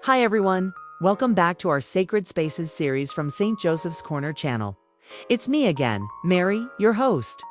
Hi everyone, welcome back to our Sacred Spaces series from St. Joseph's Corner channel. It's me again, Mary, your host.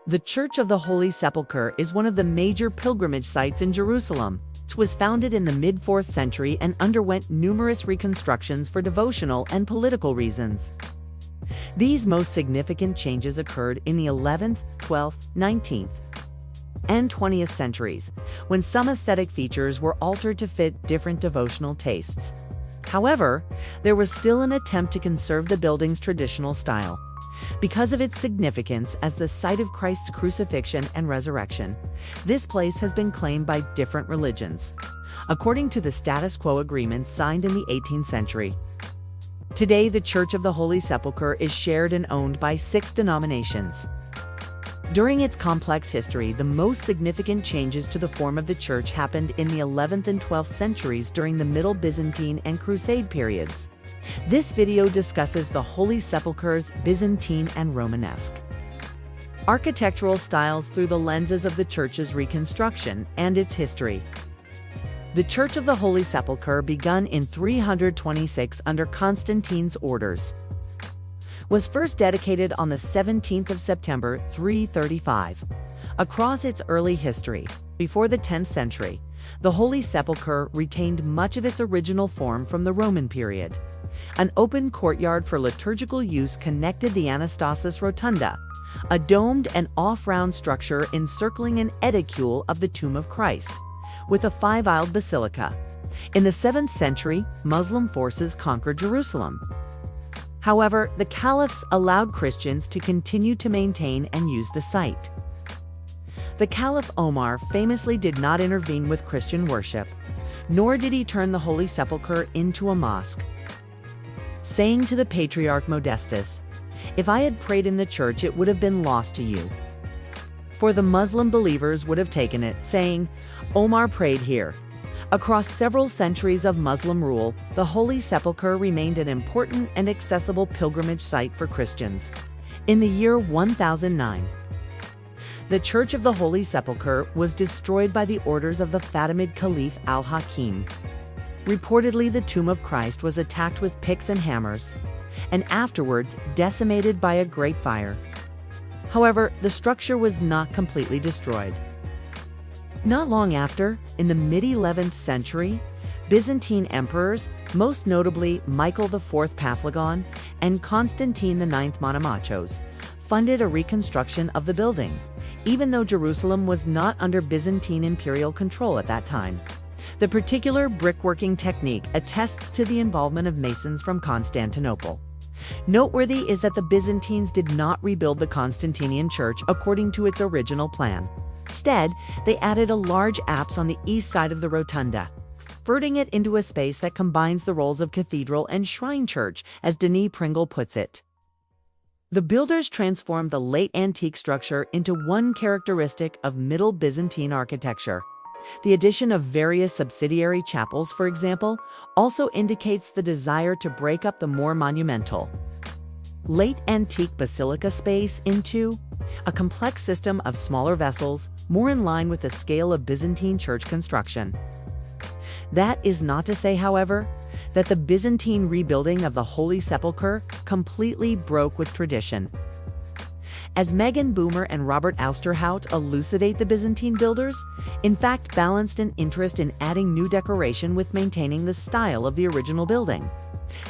The Church of the Holy Sepulchre is one of the major pilgrimage sites in Jerusalem. It was founded in the mid-4th century and underwent numerous reconstructions for devotional and political reasons. These most significant changes occurred in the 11th, 12th, 19th, and 20th centuries, when some aesthetic features were altered to fit different devotional tastes. However, there was still an attempt to conserve the building's traditional style. Because of its significance as the site of Christ's crucifixion and resurrection, this place has been claimed by different religions, according to the status quo agreements signed in the 18th century. Today, the Church of the Holy Sepulchre is shared and owned by 6 denominations. During its complex history, the most significant changes to the form of the church happened in the 11th and 12th centuries during the Middle Byzantine and Crusade periods. This video discusses the Holy Sepulchre's Byzantine and Romanesque architectural styles through the lenses of the church's reconstruction and its history. The Church of the Holy Sepulchre, begun in 326 under Constantine's orders, was first dedicated on the 17th of September 335. Across its early history, before the 10th century, the Holy Sepulchre retained much of its original form from the Roman period. An open courtyard for liturgical use connected the Anastasis Rotunda, a domed and off-round structure encircling an edicule of the tomb of Christ, with a 5-aisled basilica. In the 7th century, Muslim forces conquered Jerusalem. However, the caliphs allowed Christians to continue to maintain and use the site. The Caliph Omar famously did not intervene with Christian worship, nor did he turn the Holy Sepulchre into a mosque, saying to the Patriarch Modestus, "If I had prayed in the church, it would have been lost to you." For the Muslim believers would have taken it, saying, "Omar prayed here." Across several centuries of Muslim rule, the Holy Sepulchre remained an important and accessible pilgrimage site for Christians. In the year 1009, the Church of the Holy Sepulchre was destroyed by the orders of the Fatimid Caliph al-Hakim. Reportedly, the tomb of Christ was attacked with picks and hammers, and afterwards decimated by a great fire. However, the structure was not completely destroyed. Not long after, in the mid-11th century, Byzantine emperors, most notably Michael IV Paphlagon and Constantine IX Monomachos, funded a reconstruction of the building, even though Jerusalem was not under Byzantine imperial control at that time. The particular brickworking technique attests to the involvement of masons from Constantinople. Noteworthy is that the Byzantines did not rebuild the Constantinian church according to its original plan. Instead, they added a large apse on the east side of the rotunda, converting it into a space that combines the roles of cathedral and shrine church, as Denis Pringle puts it. The builders transformed the late antique structure into one characteristic of Middle Byzantine architecture. The addition of various subsidiary chapels, for example, also indicates the desire to break up the more monumental late antique basilica space into a complex system of smaller vessels, more in line with the scale of Byzantine church construction. That is not to say, however, that the Byzantine rebuilding of the Holy Sepulchre completely broke with tradition. As Megan Boomer and Robert Ousterhout elucidate, the Byzantine builders, in fact, balanced an interest in adding new decoration with maintaining the style of the original building.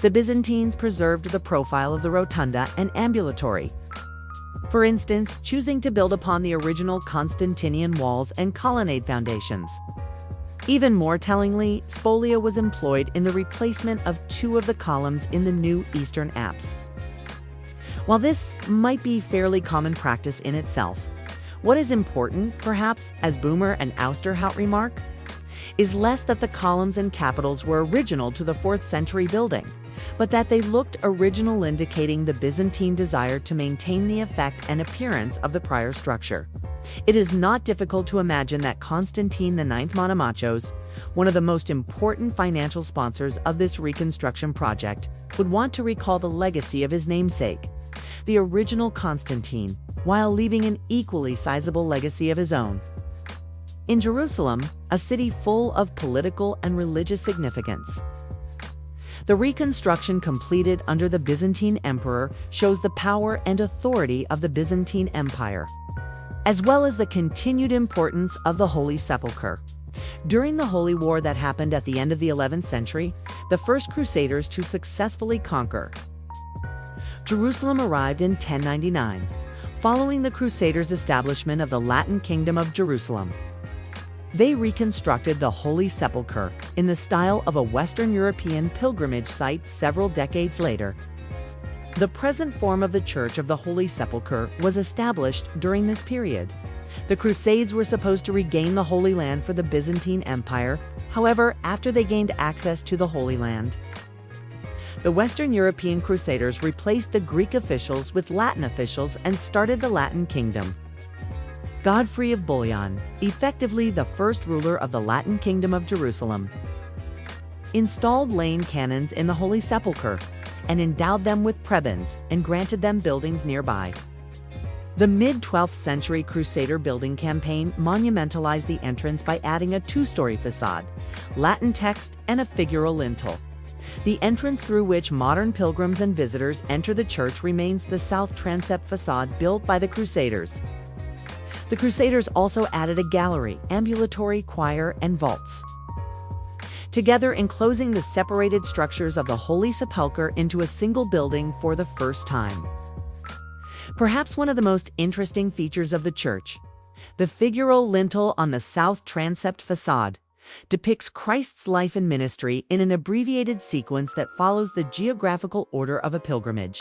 The Byzantines preserved the profile of the rotunda and ambulatory, for instance, choosing to build upon the original Constantinian walls and colonnade foundations. Even more tellingly, spolia was employed in the replacement of 2 of the columns in the new eastern apse. While this might be fairly common practice in itself, what is important, perhaps, as Boomer and Ousterhout remark, is less that the columns and capitals were original to the 4th century building, but that they looked original, indicating the Byzantine desire to maintain the effect and appearance of the prior structure. It is not difficult to imagine that Constantine IX Monomachos, one of the most important financial sponsors of this reconstruction project, would want to recall the legacy of his namesake, the original Constantine, while leaving an equally sizable legacy of his own. in Jerusalem, a city full of political and religious significance. The reconstruction completed under the Byzantine emperor shows the power and authority of the Byzantine Empire, as well as the continued importance of the Holy Sepulchre. During the Holy War that happened at the end of the 11th century, the first Crusaders to successfully conquer Jerusalem arrived in 1099, following the Crusaders' establishment of the Latin Kingdom of Jerusalem. They reconstructed the Holy Sepulchre in the style of a Western European pilgrimage site several decades later. The present form of the Church of the Holy Sepulchre was established during this period. The Crusades were supposed to regain the Holy Land for the Byzantine Empire. However, after they gained access to the Holy Land, the Western European Crusaders replaced the Greek officials with Latin officials and started the Latin Kingdom. Godfrey of Bouillon, effectively the first ruler of the Latin Kingdom of Jerusalem, installed laying canons in the Holy Sepulchre and endowed them with prebends and granted them buildings nearby. The mid-12th century Crusader building campaign monumentalized the entrance by adding a two-story facade, Latin text, and a figural lintel. The entrance through which modern pilgrims and visitors enter the church remains the south transept facade built by the Crusaders. The Crusaders also added a gallery, ambulatory choir, and vaults, together enclosing the separated structures of the Holy Sepulchre into a single building for the first time. Perhaps one of the most interesting features of the church, the figural lintel on the south transept facade, depicts Christ's life and ministry in an abbreviated sequence that follows the geographical order of a pilgrimage.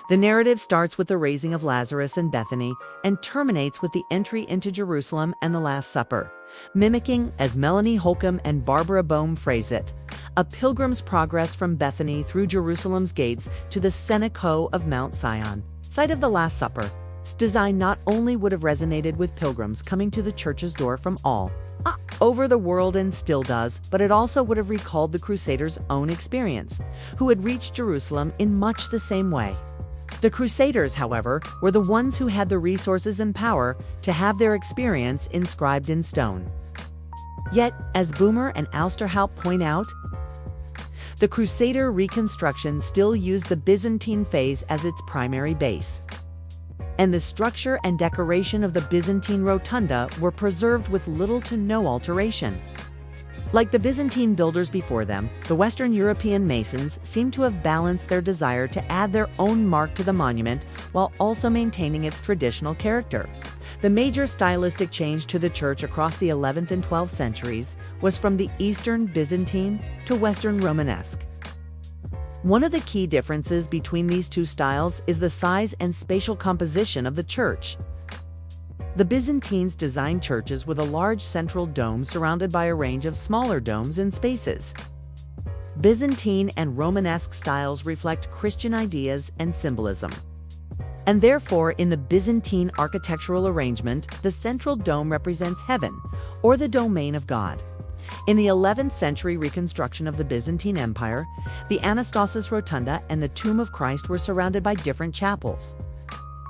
The narrative starts with the raising of Lazarus in Bethany and terminates with the entry into Jerusalem and the Last Supper, mimicking, as Melanie Holcomb and Barbara Boehm phrase it, a pilgrim's progress from Bethany through Jerusalem's gates to the cenacle of Mount Sion, site of the Last Supper. This design not only would have resonated with pilgrims coming to the church's door from all over the world and still does, but it also would have recalled the Crusaders' own experience, who had reached Jerusalem in much the same way. The Crusaders, however, were the ones who had the resources and power to have their experience inscribed in stone. Yet, as Boomer and Ousterhout point out, the Crusader reconstruction still used the Byzantine phase as its primary base, and the structure and decoration of the Byzantine rotunda were preserved with little to no alteration. Like the Byzantine builders before them, the Western European masons seem to have balanced their desire to add their own mark to the monument while also maintaining its traditional character. The major stylistic change to the church across the 11th and 12th centuries was from the Eastern Byzantine to Western Romanesque. One of the key differences between these two styles is the size and spatial composition of the church. The Byzantines designed churches with a large central dome surrounded by a range of smaller domes and spaces. Byzantine and Romanesque styles reflect Christian ideas and symbolism, and therefore in the Byzantine architectural arrangement, the central dome represents heaven, or the domain of God. In the 11th century reconstruction of the Byzantine Empire, the Anastasis Rotunda and the Tomb of Christ were surrounded by different chapels.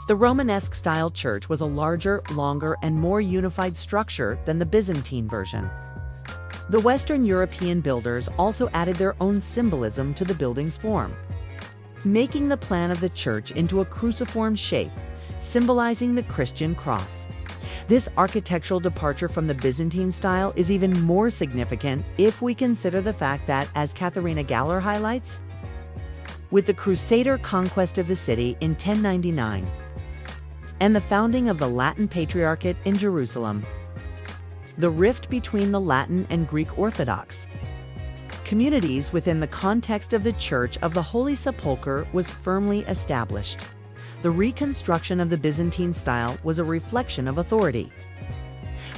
The Romanesque-style church was a larger, longer, and more unified structure than the Byzantine version. The Western European builders also added their own symbolism to the building's form, making the plan of the church into a cruciform shape, symbolizing the Christian cross. This architectural departure from the Byzantine style is even more significant if we consider the fact that, as Katharina Galler highlights, with the Crusader conquest of the city in 1099 and the founding of the Latin Patriarchate in Jerusalem, the rift between the Latin and Greek Orthodox communities within the context of the Church of the Holy Sepulchre was firmly established. The reconstruction of the Byzantine style was a reflection of authority,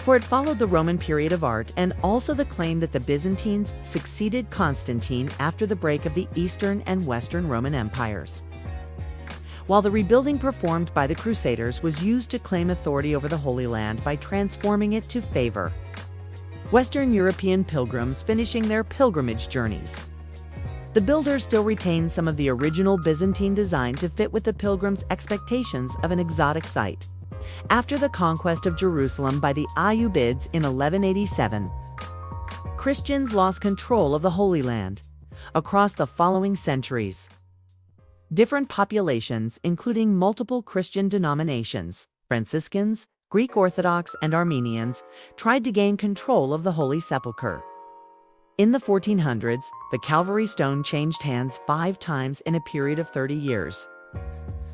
for it followed the Roman period of art and also the claim that the Byzantines succeeded Constantine after the break of the Eastern and Western Roman empires. While the rebuilding performed by the Crusaders was used to claim authority over the Holy Land by transforming it to favor Western European pilgrims finishing their pilgrimage journeys, the builders still retained some of the original Byzantine design to fit with the pilgrims' expectations of an exotic site. After the conquest of Jerusalem by the Ayyubids in 1187, Christians lost control of the Holy Land. Across the following centuries, different populations, including multiple Christian denominations, Franciscans, Greek Orthodox, and Armenians, tried to gain control of the Holy Sepulchre. In the 1400s, the Calvary stone changed hands 5 times in a period of 30 years.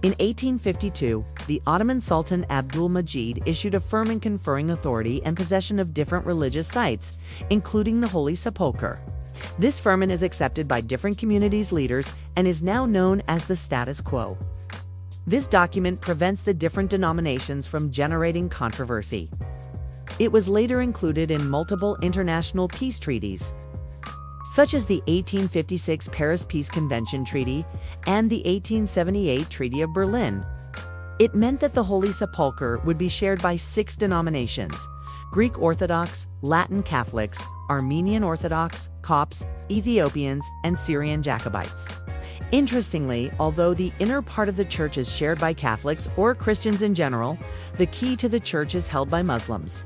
In 1852, the Ottoman Sultan Abdul-Majid issued a firman conferring authority and possession of different religious sites, including the Holy Sepulchre. This firman is accepted by different communities' leaders and is now known as the status quo. This document prevents the different denominations from generating controversy. It was later included in multiple international peace treaties, such as the 1856 Paris Peace Convention Treaty and the 1878 Treaty of Berlin. It meant that the Holy Sepulchre would be shared by 6 denominations: Greek Orthodox, Latin Catholics, Armenian Orthodox, Copts, Ethiopians, and Syrian Jacobites. Interestingly, although the inner part of the church is shared by Catholics or Christians in general, the key to the church is held by Muslims.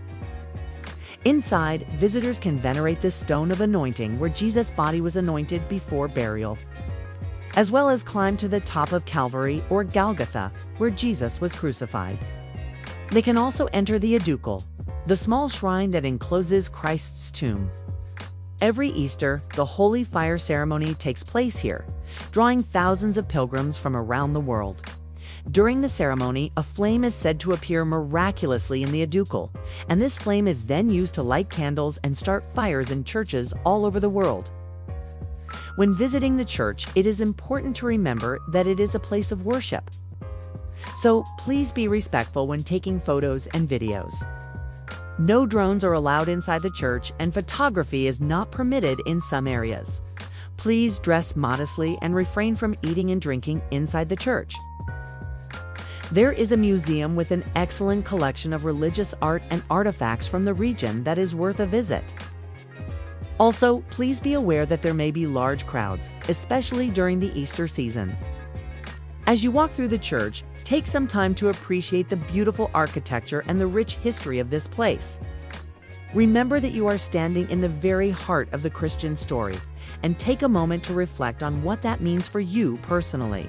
Inside, visitors can venerate the stone of anointing where Jesus' body was anointed before burial, as well as climb to the top of Calvary or Golgotha, where Jesus was crucified. They can also enter the Edicule, the small shrine that encloses Christ's tomb. Every Easter, the Holy Fire ceremony takes place here, drawing thousands of pilgrims from around the world. During the ceremony, a flame is said to appear miraculously in the Edicule, and this flame is then used to light candles and start fires in churches all over the world. When visiting the church, it is important to remember that it is a place of worship. So please be respectful when taking photos and videos. No drones are allowed inside the church, and photography is not permitted in some areas. Please dress modestly and refrain from eating and drinking inside the church. There is a museum with an excellent collection of religious art and artifacts from the region that is worth a visit. Also, please be aware that there may be large crowds, especially during the Easter season. As you walk through the church, take some time to appreciate the beautiful architecture and the rich history of this place. Remember that you are standing in the very heart of the Christian story, and take a moment to reflect on what that means for you personally.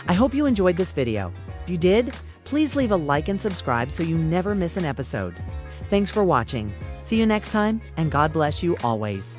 I hope you enjoyed this video. If you did, please leave a like and subscribe so you never miss an episode. Thanks for watching. See you next time, and God bless you always.